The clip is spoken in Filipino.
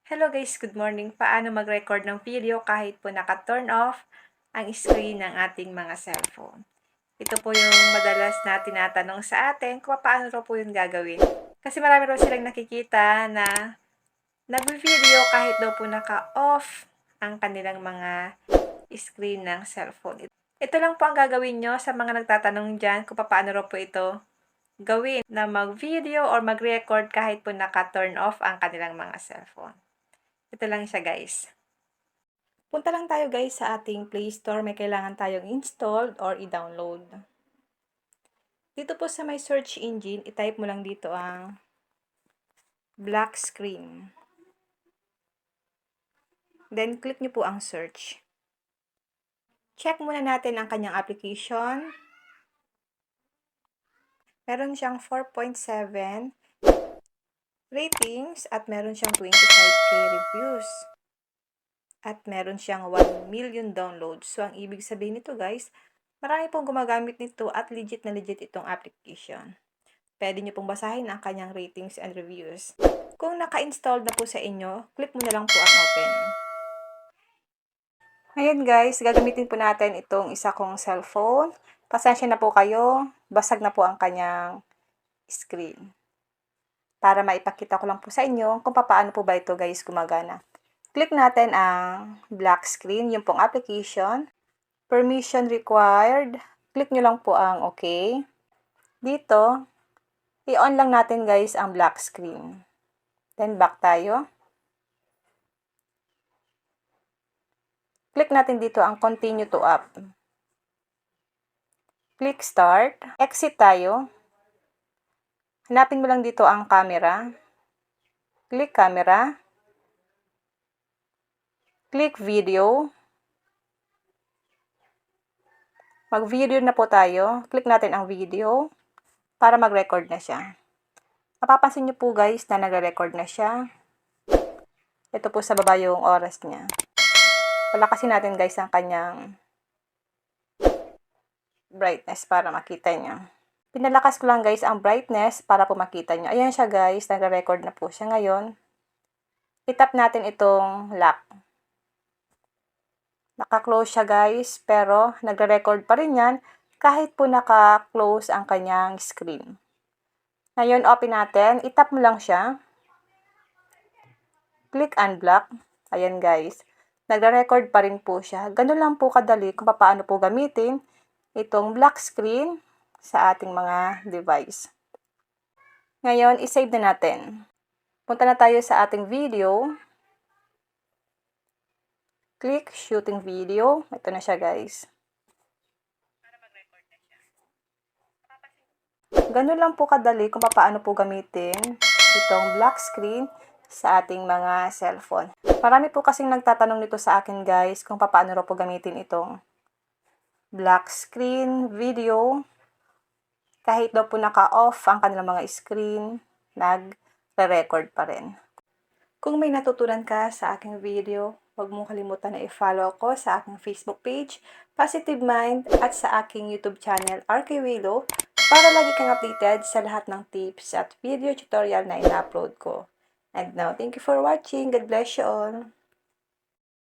Hello guys, good morning. Paano mag-record ng video kahit po naka-turn off ang screen ng ating mga cellphone? Ito po yung madalas na tinatanong sa atin kung paano raw po yun gagawin. Kasi marami raw silang nakikita na nag-video kahit daw po naka-off ang kanilang mga screen ng cellphone. Ito lang po ang gagawin nyo sa mga nagtatanong dyan kung paano raw po ito gawin na mag-video or mag-record kahit po naka-turn off ang kanilang mga cellphone. Ito lang siya guys. Punta lang tayo guys sa ating Play Store. May kailangan tayong installed or i-download. Dito po sa may search engine, i-type mo lang dito ang black screen. Then click nyo po ang search. Check muna natin ang kanyang application. Meron siyang 4.7 ratings at meron siyang 25k reviews. At meron siyang 1 million downloads. So, ang ibig sabihin nito guys, marami pong gumagamit nito at legit na legit itong application. Pwede nyo pong basahin ang kanyang ratings and reviews. Kung naka-installed na po sa inyo, click mo na lang po ang open. Ngayon guys, gagamitin po natin itong isa kong cellphone. Pasensya na po kayo, basag na po ang kanyang screen. Para maipakita ko lang po sa inyo kung paano po ba ito guys gumagana. Click natin ang black screen, yung pong application. Permission required. Click nyo lang po ang OK. Dito, i-on lang natin guys ang black screen. Then back tayo. Click natin dito ang continue to app. Click start. Exit tayo. Hanapin mo lang dito ang camera. Click camera. Click video. Mag-video na po tayo. Click natin ang video para mag-record na siya. Mapapansin nyo po guys na nagre-record na siya. Ito po sa baba yung oras niya. Palakasin natin guys ang kanyang brightness para makita nyo. Pinalakas ko lang guys ang brightness para po makita nyo. Ayan siya guys, nagre-record na po siya ngayon. I-tap natin itong lock. Naka-close siya guys, pero nagre-record pa rin yan kahit po naka-close ang kanyang screen. Ngayon, open natin. I-tap mo lang siya. Click unblock. Ayan guys. Nagre-record pa rin po siya. Ganun lang po kadali kung paano po gamitin itong black screen sa ating mga device. Ngayon, i-save na natin. Punta na tayo sa ating video. Click shooting video. Ito na siya guys. Ganun lang po kadali kung paano po gamitin itong black screen sa ating mga cellphone. Marami po kasing nagtatanong nito sa akin guys kung paano raw po gamitin itong black screen video. Kahit daw po naka-off ang kanilang mga screen, nagre-record pa rin. Kung may natutunan ka sa aking video, huwag mong kalimutan na i-follow ako sa aking Facebook page, Positive Mind, at sa aking YouTube channel, RK Willow, para lagi kang updated sa lahat ng tips at video tutorial na ina-upload ko. And now, thank you for watching. God bless you all.